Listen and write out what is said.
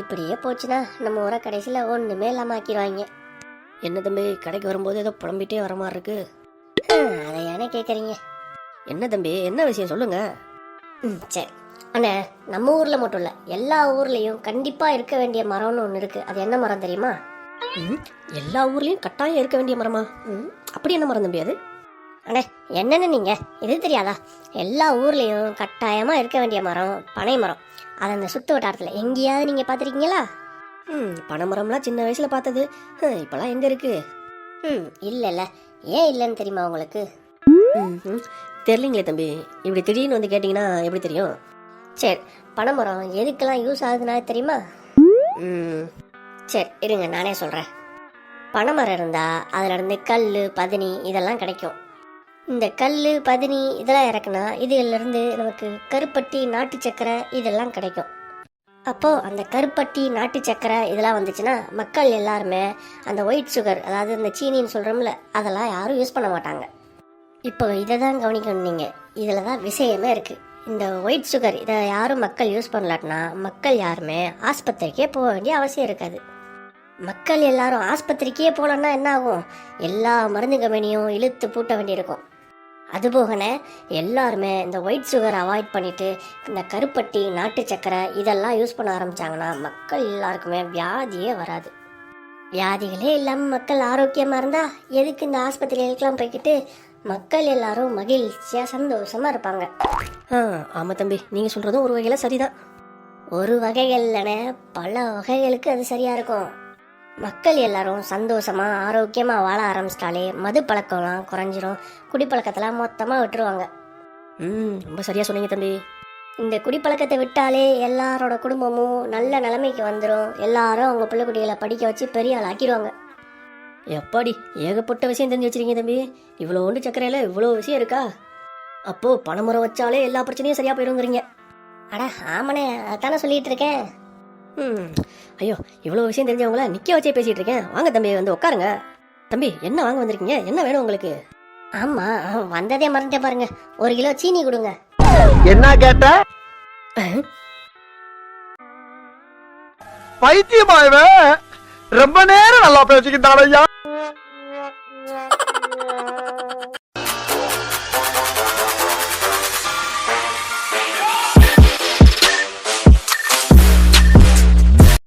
இப்படியே போச்சுன்னா நம்ம ஊரை கடைசியில் ஒன்றுமே இல்லாமல் ஆக்கிடுவாங்க. என்ன தம்பி கடைக்கு வரும்போது ஏதோ புலம்பிட்டே வர மாதிரி இருக்கு. அதை ஏனே கேட்குறீங்க? என்ன தம்பி என்ன விஷயம் சொல்லுங்க. சரி அண்ணே, நம்ம ஊரில் மட்டும் இல்லை, எல்லா ஊர்லேயும் கண்டிப்பாக இருக்க வேண்டிய மரம்னு ஒன்று இருக்குது. அது என்ன மரம் தெரியுமா? எல்லா ஊர்லேயும் கட்டாயம் இருக்க வேண்டிய மரமா? அப்படி என்ன மரம் தம்பி அது? அண்ணே என்னன்னு நீங்கள் இது தெரியாதா? எல்லா ஊர்லேயும் கட்டாயமாக இருக்க வேண்டிய மரம் பனை மரம். அது அந்த சுற்று வட்டாரத்தில் எங்கேயாவது நீங்கள் பார்த்துருக்கீங்களா? பனை மரம்லாம் சின்ன வயசில் பார்த்தது. இப்போலாம் எங்கே இருக்கு? இல்லைல்ல. ஏன் இல்லைன்னு தெரியுமா உங்களுக்கு? தெரியலீங்களே தம்பி, இப்படி திடீர்னு வந்து கேட்டிங்கன்னா எப்படி தெரியும்? சரி, பனைமரம் எதுக்கெல்லாம் யூஸ் ஆகுதுன்னா தெரியுமா? சரி இருங்க நானே சொல்கிறேன். பனைமரம் இருந்தால் அதிலிருந்து கல் பதனி இதெல்லாம் கிடைக்கும். இந்த கல் பதனி இதெல்லாம் இறக்குனா இதிலிருந்து நமக்கு கருப்பட்டி நாட்டு சக்கரை இதெல்லாம் கிடைக்கும். அப்போது அந்த கருப்பட்டி நாட்டு சக்கரை இதெல்லாம் வந்துச்சுன்னா மக்கள் எல்லாருமே அந்த ஒயிட் சுகர், அதாவது இந்த சீனின்னு சொல்கிறோம்ல, அதெல்லாம் யாரும் யூஸ் பண்ண மாட்டாங்க. இப்போ இதை தான் கவனிக்கணும் நீங்கள். இதில் தான் விஷயமே இருக்குது. இந்த ஒயிட் சுகர் இதை யாரும் மக்கள் யூஸ் பண்ணலாட்டினா மக்கள் யாருமே ஆஸ்பத்திரிக்கே போக வேண்டிய அவசியம் இருக்காது. மக்கள் எல்லாரும் ஆஸ்பத்திரிக்கே போகலன்னா என்ன ஆகும்? எல்லா மருந்து கம்பெனியும் இழுத்து பூட்ட வேண்டியிருக்கும். அதுபோகனே எல்லாருமே இந்த ஒயிட் சுகர் அவாய்ட் பண்ணிவிட்டு இந்த கருப்பட்டி நாட்டு சக்கரை இதெல்லாம் யூஸ் பண்ண ஆரம்பித்தாங்கன்னா மக்கள் எல்லாருக்குமே வியாதியே வராது. வியாதிகளே இல்லாமல் மக்கள் ஆரோக்கியமாக இருந்தால் எதுக்கு இந்த ஆஸ்பத்திரிகளுக்கெல்லாம் போய்கிட்டு மக்கள் எல்லாரும் மகிழ்ச்சியாக சந்தோஷமாக இருப்பாங்க. ஆமாம் தம்பி, நீங்கள் சொல்கிறதும் ஒரு வகையில் சரிதான். ஒரு வகைகள்லன பல வகைகளுக்கு அது சரியாக இருக்கும். மக்கள் எல்லாரும் சந்தோஷமாக ஆரோக்கியமாக வாழ ஆரம்பிச்சிட்டாலே மது பழக்கம்லாம் குறைஞ்சிரும். குடிப்பழக்கத்தெல்லாம் மொத்தமாக விட்டுருவாங்க. ரொம்ப சரியாக சொன்னீங்க தம்பி. இந்த குடிப்பழக்கத்தை விட்டாலே எல்லாரோட குடும்பமும் நல்ல நிலைமைக்கு வந்துடும். எல்லாரும் அவங்க பிள்ளைக்குட்டிகளை படிக்க வச்சு பெரிய ஆள் ஆக்கிடுவாங்க. எப்பாடி ஏகப்பட்ட விஷயம் தெரிஞ்சு வச்சிருக்கீங்க தம்பி. இவ்வளோ ஒன்று சக்கரையில் இவ்வளோ விஷயம் இருக்கா? அப்போது பனைமரம் வச்சாலே எல்லா பிரச்சனையும் சரியாக போயிடுங்கிறீங்க. அட ஆமனே, அதானே சொல்லிட்டு இருக்கேன். ஐயோ, இவ்வளோ விஷயம் தெரிஞ்சவங்கள நிற்க வச்சே பேசிகிட்டு இருக்கேன். வாங்க தம்பி வந்து உட்காருங்க. தம்பி என்ன வாங்க வந்திருக்கீங்க? என்ன வேணும் உங்களுக்கு? ஆமாம், வந்ததே மறந்துட்டே பாருங்க. 1 கிலோ சீனி கொடுங்க. என்ன கேட்ட? பைத்தியமாயவே ரொம்ப நேரம் நல்லா பேசிக்கிட்டான் ஐயா.